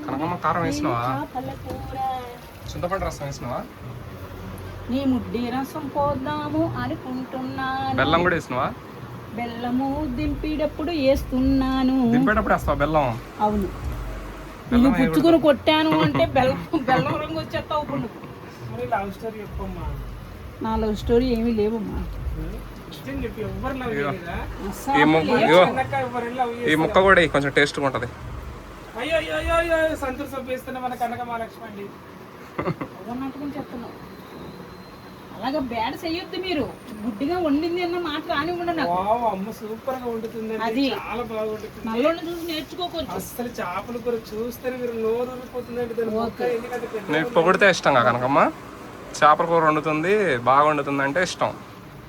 కనకమ్మ కారం వేసినావా? చింతపండు రసం వేసినావా? నీ ముడ్డి రసం పోద్దాము అనుకుంటున్నాను. బెల్లం కూడా వేసినావా? బెల్లము దింపేటప్పుడు వేస్తున్నాను. దింపేటప్పుడు వేస్తావా బెల్లం? అవును. ఇది పుచ్చుకుని కొట్టాను అంటే బెల్లం బెల్లం రంగు వచ్చేస్తావు. ఇప్పుడు లవ్ స్టోరీ చెప్పమ్మా. నా లవ్ స్టోరీ ఏమీ లేవమ్మా. ఈ ముక్క కూడా కొంచెం టేస్ట్ ఉంటది. అయ్యో అయ్యో అయ్యో సంతూర్ సబ్బు వేస్తున్నా మన కనక మహాలక్ష్మి అండి. చెప్తున్నావు అలాగా బ్యాడ్ చెయ్యొద్దు. మీరు గుడ్డిగా వండింది అన్న మాట రానివ్వండి. అమ్మ సూపర్ గా వండుతుంది. అది చాలా బాగా వండుతుంది. నల్లోని చూసి నేర్చుకోవచ్చు. అసలు చేపల కూర చూస్తే మీరు నోరు ఊరిపోతుందండి. నీకు పొగిడితే ఇష్టంగా కనకమ్మ? చేపల కూర వండుతుంది బాగా వండుతుంది అంటే ఇష్టం.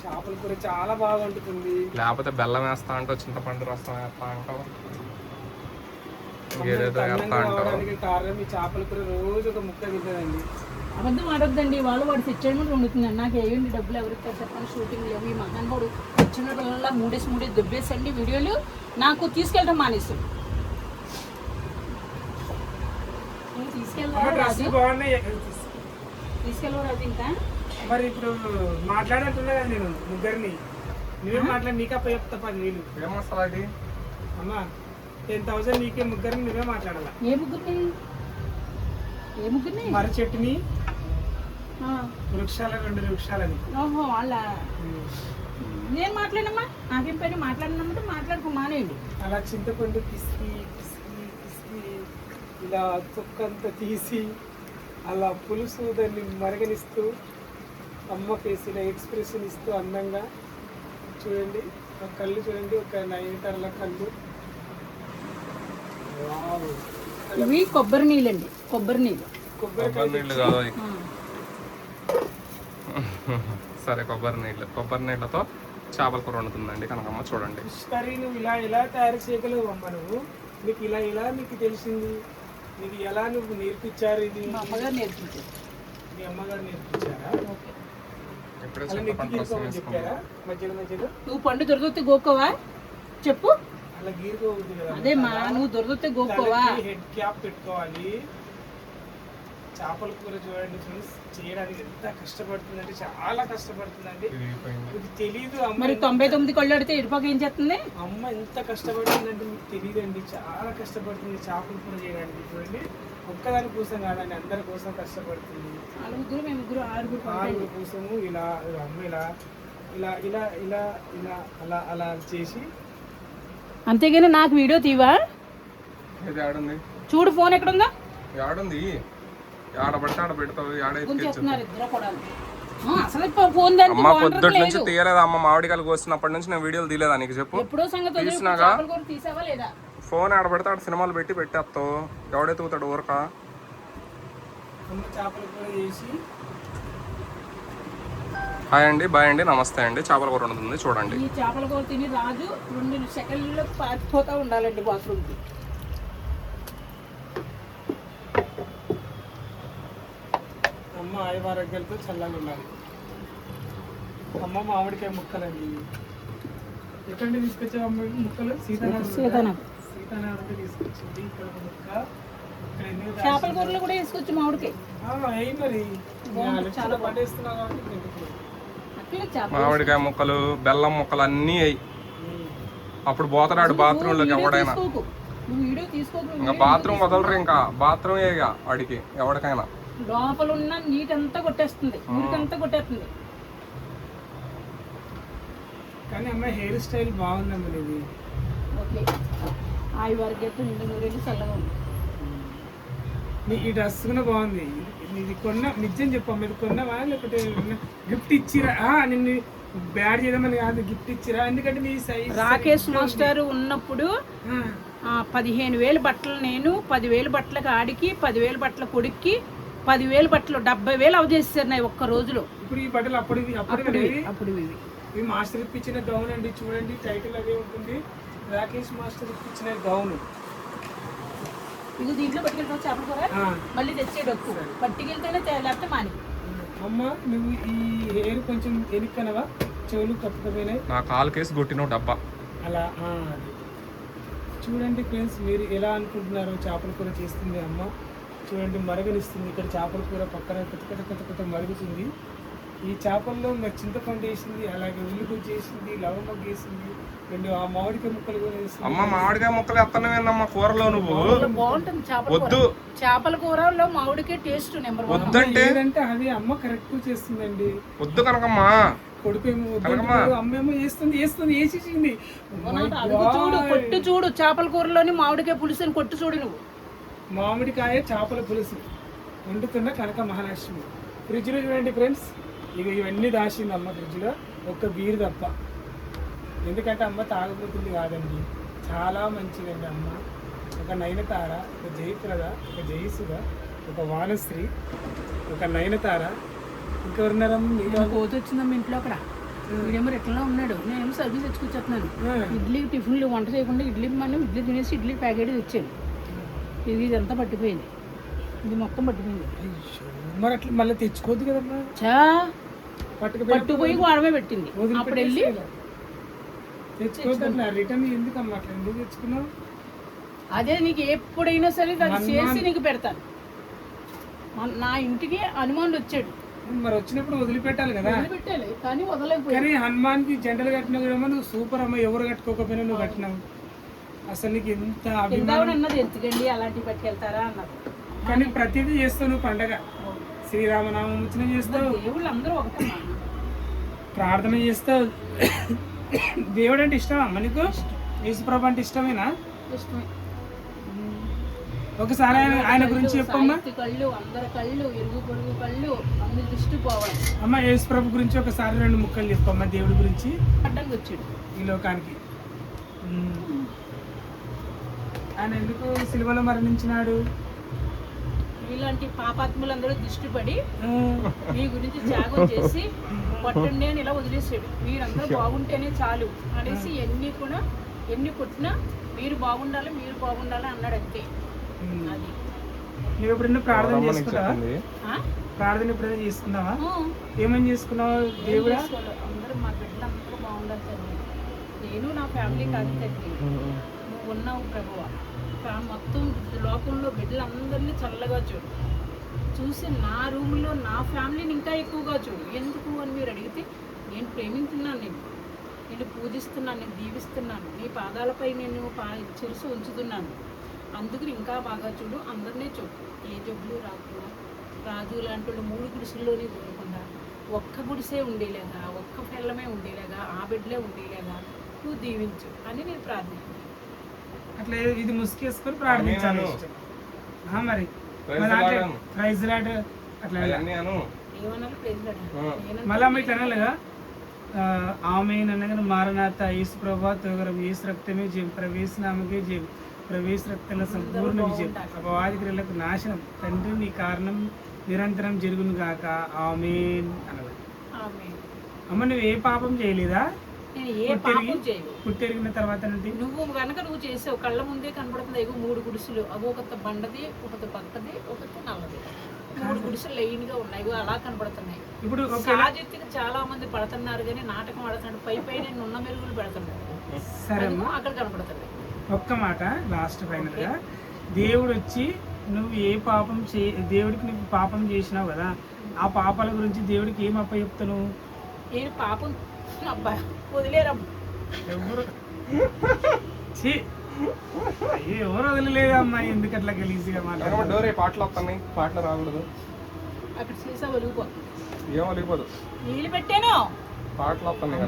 చేపల కూర చాలా బాగా వండుతుంది. లేకపోతే బెల్లం వేస్తా అంటావు, చింతపండు రసం వేస్తా అంటావు, ఏదేదో వేస్తా అంటావు. కారణం ఈ చేపల కూర రోజు ఒక ముక్క తింటుందండి. అబద్ధం ఆడొద్దండి. వాడు తెచ్చేయడం వండుతుందండి. నాకు ఏయండి డబ్బులు ఎవరికి చెప్పండి. షూటింగ్ లేవు. ఈ మహానుభావుడు తెచ్చిన పిల్లల మూడేసి దెబ్బేసండి వీడియోలు నాకు తీసుకెళ్ళడం మానేస్తాడు. తీసుకెళ్ళవా రాజు? ఇంకా మరి ఇప్పుడు మాట్లాడుతున్నా కదా నేను ముగ్గురిని. నువ్వే మాట్లాడి నీకే అప్ప చెప్తా 10,000. అమ్మా 10,000 నీకే ముగ్గురిని నువ్వే మాట్లాడాలా. ఏ ముగ్గురిని? మర్రి చెట్టుని వృక్షాల 2 వృక్షాలని. ఓహో వాళ్ళ. నేను మాట్లాడమ్మా. నాకేం పని మాట్లాడినమ్మంటే మాట్లాడుకో మానేయండి. అలా చింతపండు పిసికి ఇలా తొక్కంతా తీసి అలా పులుసు దాన్ని మరగనిస్తూ అమ్మ ఫేస్ ఇలా ఎక్స్ప్రెషన్ ఇస్తూ అందంగా చూడండి. ఒక కళ్ళు చూడండి, ఒక నయనతారల కళ్ళు. ఇవి కొబ్బరి నీళ్ళండి. కొబ్బరి నీళ్ళు కాదు. సరే కొబ్బరి నీళ్ళతో చేపల కూర వండుతుందండి కనకమ్మ. చూడండి కర్రీ నువ్వు ఇలా తయారు చేయగలవు అమ్మ. నీకు ఇలా నీకు తెలిసింది. నీకు ఎలా నువ్వు నేర్పించారు? ఇది మా అమ్మగారు నేర్పించారు. మీ అమ్మగారు నేర్పించారా? చెప్పారా మధ్యలో? నువ్వు పండు దొరికితే గోకోవా చెప్పు. అలా గీరుకోవద్దు కదా. అదే మా నువ్వు దొరికితే గోకోవా. హెడ్ క్యాప్ పెట్టుకోవాలి. చేపల కూర చూడండి ఫ్రెండ్స్, చేయడానికి ఎంత కష్టపడుతుందంటే చాలా కష్టపడుతుందండి. ఇది తెలీదు. మరి 99 కళ్ళు అడితే ఇరుపాక ఏం చేస్తుంది? అమ్మ ఎంత కష్టపడుతుందంటే మీకు తెలియదండి. చాలా కష్టపడుతుంది చేపల కూర చేయడానికి. చూడండి ఒక్కదాని కోసం కాదండి, అందరి కోసం కష్టపడుతుంది. 6 కోసము ఇలా అమ్మ ఇలా అలా చేసి. అంతేగాని నాకు వీడియో తీవా? చూడు ఫోన్ ఎక్కడుందా? అమ్మ పొద్దుటి నుంచి తీయలేదా అమ్మ? మామిడికాయలు కోసినప్పటి నుంచి నేను వీడియోలు తీయలేదా నీకు? చెప్పు. తీసినాగా ఫోన్ ఆడబెడితే ఆడ సినిమాలు పెట్టేస్తావు. ఎవడెత్తుకుతాడు ఊరక? హాయ్ అండి, బాయ్ అండి, నమస్తే అండి. చేపల కూర ఉంటుంది చూడండి. ఈ చేపల కూర తిని రాజు 2 సెకండ్లలో పారిపోతా ఉండాలండి బాత్రూమ్కి. అమ్మ ఆయువారోగ్యాలతో చల్లగా ఉండాలి. అమ్మ మామిడికాయ ముక్కలండి. ఎక్కడి తీసుకొచ్చావు అమ్మ ముక్కలు? సీతానగర్ తీసుకొచ్చింది. ఇక్కడ ఒక ముక్క. చేపల కూరలో కూడా వేసుకోవచ్చు మామిడికాయ. మరి చాలా పడేస్తున్నావు కాబట్టి మామిడికాయ ముక్కలు, బెల్లం ముక్కలు అన్నీ అయ్యి అప్పుడు పోతున్నాడు బాత్రూమ్ లోకి. ఎవడైనా ఇంకా బాత్రూమ్ వదలరు. ఇంకా బాత్రూమ్ వాడికి ఎవరికైనా లోపల ఉన్న నీట్ అంతా కొట్టేస్తుంది, నీటంతా కొట్టేస్తుంది. కానీ అమ్మాయి హెయిర్ స్టైల్ బాగుందమ్మా ఇది. ఓకే, ఆయి వరకు నిండు నూరేళ్ళు చల్లగా ఉంది. ఈ డ్రెస్ కూడా బాగుంది. ఇది కొన్నా నిజం చెప్పమ్మా, ఇది కొన్నావా లేకపోతే గిఫ్ట్ ఇచ్చిరా? నిన్ను బ్యాడ్ చేయమని కాదు, గిఫ్ట్ ఇచ్చిరా? ఎందుకంటే నీ సైజ్. రాకేష్ మాస్టర్ ఉన్నప్పుడు 15,000 బట్టలు నేను, 10,000 బట్టలకు ఆడికి, 10,000 బట్టల కొడుక్కి, 10,000 బట్టలు 70,000 అవజేస్తారు నా ఒక్క రోజులో. ఇప్పుడు ఈ బట్టలు అప్పుడు ఇవి మాస్టర్ ఇప్పించిన గౌన్ అండి. చూడండి టైటిల్ అదే ఉంటుంది, రాకేష్ మాస్టర్ ఇప్పించిన గౌన్. ఇది దీంట్లో పట్టుకెళ్తావు చేపల కూర, మళ్ళీ తెచ్చేటప్పు పట్టుకెళ్తేనే లేకపోతే మాని. అమ్మ నువ్వు ఈ హెయిర్ కొంచెం ఎనిక్కనవా? చెవులు కప్పుకపోయినాయి. నా కాలు కేసు కొట్టిన డబ్బా అలా చూడండి ఫ్రెండ్స్, మీరు ఎలా అనుకుంటున్నారు చేపల కూర చేస్తుంది అమ్మ? చూడండి మరగనిస్తుంది. ఇక్కడ చేపల కూర పక్కన కొత్త మరుగుతుంది. ఈ చేపల్లో మరి చింతపండు వేసింది, అలాగే ఉల్లిగడ్డ వేసింది, లవంగం వేసింది, రెండు ఆ మామిడికాయ ముక్కలు కూడా వేసింది. అమ్మ మామిడికాయ ముక్కలు ఎత్తనవేందమ్మా కూరలో నువ్వు? బాగుంటుంది చేపల వద్దు కూర. చేపల కూరలో మామిడికాయ టేస్ట్ నెంబర్ 1. వద్దంటే లేదంటే అది అమ్మ కరెక్ట్ చేస్తుందండి. వద్దు కనకమ్మా. కొడుకేమో వద్దంటున్నాడు, అమ్మేమో వేసేసింది. చూడు కొట్టు చూడు, చేపల కూరలోని మామిడికాయ పులుసు అని కొట్టు చూడు నువ్వు. మామిడికాయ చేపల పులుసు వండుతున్న కనక మహాలక్ష్మి. ఫ్రిడ్జ్లో చూడండి ఫ్రెండ్స్, ఇవన్నీ దాచింది అమ్మ ఫ్రిడ్జ్లో, ఒక్క బీరు తప్ప. ఎందుకంటే అమ్మ తాగబోతుంది కాదండి, చాలా మంచిదండి అమ్మ. ఒక నయనతార, ఒక జయప్రద, ఒక జయసుధ, ఒక వానశ్రీ, ఒక నయనతార, ఇంకెవరున్నారమ్మ? కోత వచ్చిందమ్మ ఇంట్లో అక్కడ. వీడేమో ఎట్లా ఉన్నాడు, నేనేమో సర్వీస్ తెచ్చుకొచ్చేస్తున్నాను. ఇడ్లీ టిఫిన్లు వంట చేయకుండా ఇడ్లీ తినేసి ఇడ్లీ ప్యాకెట్ తెచ్చాను. ఇదంతా పట్టిపోయింది, ఇది మొత్తం పట్టిపోయింది. మరి అట్లా మళ్ళీ తెచ్చుకోవద్దు కదమ్మా. చా పట్టుపోయి గోడమే పెట్టింది. అప్పుడు వెళ్ళి తెచ్చుకోవద్దు. రిటర్న్ ఎందుకమ్మా అట్లా ఎందుకు తెచ్చుకున్నావు? అదే నీకు ఎప్పుడైనా సరే అది చేసి నీకు పెడతాను. నా ఇంటికి హనుమాన్ వచ్చాడు, మరి వచ్చినప్పుడు వదిలిపెట్టాలి కదా. వదిలిపెట్టాలి కానీ వదలేకపోయాను. కానీ హనుమాన్ కి జంటలు కట్టినా కూడా నువ్వు సూపర్ అమ్మ. ఎవరు కట్టుకోకపోయినా నువ్వు కట్టినావు. అసలు నీకు ఎంత అభిమానం అన్నది ఎందుకండి అలాంటివి పట్టుకెళ్తారా అన్నారు. కానీ ప్రతిదీ చేస్తావు నువ్వు. పండగ శ్రీరామనామం వచ్చిన చేస్తావు, దేవుళ్ళు అందరూ ఒకటే, ప్రార్థన చేస్తావు. దేవుడు అంటే ఇష్టమా అమ్మ నీకు? యేసుప్రభు అంటే ఇష్టమేనా? ఇష్టమే. ఒకసారి ఆయన గురించి చెప్పమ్మా. కళ్ళు అందరి కళ్ళు, ఇరుగు పొరుగు కళ్ళు, అందరి దృష్టి పోవాలి. అమ్మ యేసుప్రభు గురించి ఒకసారి 2 ముక్కలు చెప్పమ్మా దేవుడి గురించి. అడ్డంగా వచ్చాడు ఈ లోకానికి. ఆయన ఎందుకు సిలువలో మరణించినాడు? ఇలాంటి పాపాత్ములందరూ దృష్టి పడి మీ గురించి త్యాగం చేసి పట్టండి అని ఇలా వదిలేసాడు. మీరందరూ బాగుంటేనే చాలు అనేసి ఎన్ని కొట్టినా మీరు బాగుండాలి అన్నాడు అంతే. అది నువ్వు ఎప్పుడైనా ప్రార్థన చేసుకున్నావా? ప్రార్థన ఎప్పుడైనా చేసుకున్నావా? ఏమని చేసుకున్నావు? దేవుడా అందరూ మా బిడ్డలందరూ బాగుండాలి తండ్రి, నేను నా ఫ్యామిలీ కాదు తండ్రి, నువ్వు ఉన్నావు ప్రభువా, మొత్తం లోకంలో బిడ్డలందరినీ చల్లగా చూసి నా రూమ్లో నా ఫ్యామిలీని ఇంకా ఎక్కువగా చూడు. ఎందుకు అని మీరు అడిగితే నేను ప్రేమించున్నాను, నేను పూజిస్తున్నాను, నేను దీవిస్తున్నాను, నీ పాదాలపై నేను చిరుసు ఉంచుతున్నాను, అందుకు ఇంకా బాగా చూడు, అందరినీ చూడు. ఏ జబ్బులు రాకుండా, రాజు లాంటి వాళ్ళు 3 గుడిసెల్లోనే ఉండకుండా ఒక్క గుడిసే ఉండేలాగా, ఒక్క పిల్లమే ఉండేలాగా, ఆ బిడ్డలే ఉండేలాగా నువ్వు దీవించు అని నేను ప్రార్థిస్తున్నాను. అట్లా ఇది ముసుకేసుకొని ప్రార్థించాలి. మరి ప్రైజ్ లాడ్ అట్లా మళ్ళీ ఇట్లా అనాలిగా. ఆమెన్ అనగా మారనాథ యేసు ప్రభా తోగరం యేసు రక్తమే జయం, ప్రవేశ నామకే జయం, ప్రవేశ రక్తంలో సంపూర్ణ విజయం, అపవాది క్రియలకు నాశనం. తండ్రి నీ కారణం నిరంతరం జరుగును గాక. ఆమెన్ అనగా. అమ్మ నువ్వు ఏ పాపం చేయలేదా? పుట్టెరిగిన తర్వాత నువ్వు కనుక నువ్వు చేసావు, కళ్ళ ముందే కనపడుతుంది. 3 గుడిసెలు, అవి ఒకటి బండది, ఒకటి పక్కది, ఒకటి నల్లది, 3 గుడిసెలు లైన్ గా ఉన్నాయి, అలా కనపడుతున్నాయి. ఇప్పుడు సాజిత్తుకి చాలా మంది పడుతున్నారు కానీ నాటకం ఆడుతున్నాడు, పై నున్న మెరుగులు పెడుతున్నాడు. సరే అక్కడ కనపడుతున్నాయి. ఒక్క మాట లాస్ట్ ఫైనల్ గా, దేవుడు వచ్చి నువ్వు ఏ పాపం దేవుడికి నువ్వు పాపం చేసినావు కదా, ఆ పాపాల గురించి దేవుడికి ఏం అప్ప చెప్తాను? నేను పాపం అబ్బా వదిలేరమ్మా, ఎవరు వదిలేదా అమ్మాయి? ఎందుకు అట్లా గలీజ్గా మాట్లాడే పాటలు వస్తున్నాయి, పాటలు రాకూడదు. అక్కడ చేసా ఒలిగిపోతుంది, ఏం ఒలిగిపోదు, నీళ్ళు పెట్టాను పాటలు వస్తున్నాయి.